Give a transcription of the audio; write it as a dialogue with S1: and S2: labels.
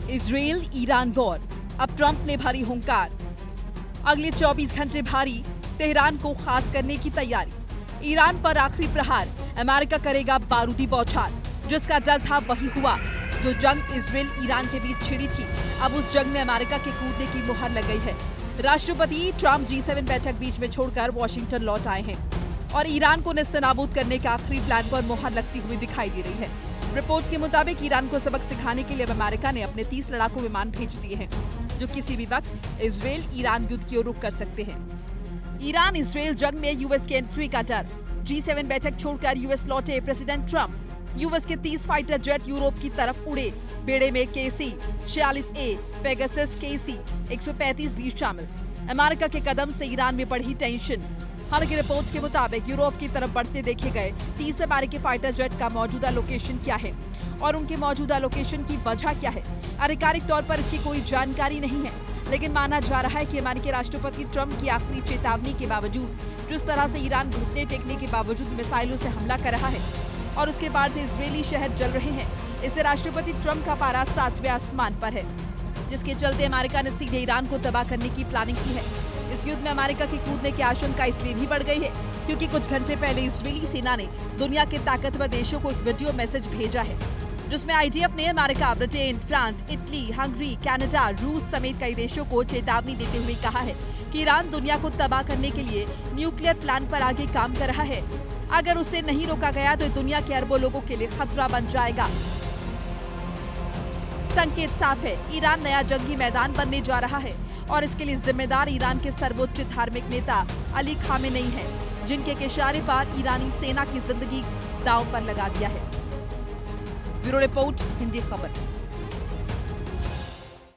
S1: Israel Iran war, अब Trump ने भरी हुंकार। अगले 24 घंटे भारी, तेहरान को खास करने की तैयारी। ईरान पर आखिरी प्रहार, अमेरिका करेगा बारूदी बौछार। जिसका डर था वही हुआ। जो जंग इजराइल ईरान के बीच छिड़ी थी, अब उस जंग में अमेरिका के कूदने की मुहर लग गई है। राष्ट्रपति ट्रंप G7 बैठक बीच में छोड़कर वॉशिंगटन लौट आए हैं और ईरान को नेस्तनाबूद करने के आखिरी प्लान पर मुहर लगती हुई दिखाई दे रही है। रिपोर्ट्स के मुताबिक ईरान को सबक सिखाने के लिए अब अमेरिका ने अपने 30 लड़ाकू विमान भेज दिए हैं, जो किसी भी वक्त इजराइल ईरान युद्ध की ओर रुख कर सकते हैं। ईरान इजराइल जंग में यूएस की एंट्री का डर, G7 बैठक छोड़कर यूएस लौटे प्रेसिडेंट ट्रंप। यूएस के 30 फाइटर जेट यूरोप की तरफ उड़े। बेड़े में KC-46A, पेगासस KC-135 भी शामिल। अमेरिका के कदम से ईरान में बढ़ी टेंशन। हालांकि रिपोर्ट के मुताबिक यूरोप की तरफ बढ़ते देखे गए 30 अमेरिकी फाइटर जेट का मौजूदा लोकेशन क्या है और उनके मौजूदा लोकेशन की वजह क्या है, आधिकारिक तौर पर इसकी कोई जानकारी नहीं है। लेकिन माना जा रहा है कि अमेरिकी राष्ट्रपति ट्रंप की आखिरी चेतावनी के बावजूद, जिस तरह से ईरान घुटने टेकने के बावजूद मिसाइलों से हमला कर रहा है और उसके बाद से इजरायली शहर जल रहे हैं, इससे राष्ट्रपति ट्रंप का पारा 7वें आसमान पर है, जिसके चलते अमेरिका ने सीधे ईरान को तबाह करने की प्लानिंग की है। इस युद्ध में अमेरिका के कूदने की आशंका इसलिए भी बढ़ गई है क्योंकि कुछ घंटे पहले इजरायली सेना ने दुनिया के ताकतवर देशों को एक वीडियो मैसेज भेजा है, जिसमें IDF ने America, Britain, France, Italy, Hungary, Canada, रूस समेत कई देशों को चेतावनी देते हुए कहा है कि ईरान दुनिया को तबाह करने के लिए न्यूक्लियर प्लान पर आगे काम कर रहा है। अगर उसे नहीं रोका गया तो दुनिया के अरबों लोगों के लिए खतरा बन जाएगा। संकेत साफ है, ईरान नया जंगी मैदान बनने जा रहा है और इसके लिए जिम्मेदार ईरान के सर्वोच्च धार्मिक नेता अली खामेनेई हैं, जिनके इशारे पर ईरानी सेना की जिंदगी दांव पर लगा दिया है। ब्यूरो रिपोर्ट, हिंदी खबर।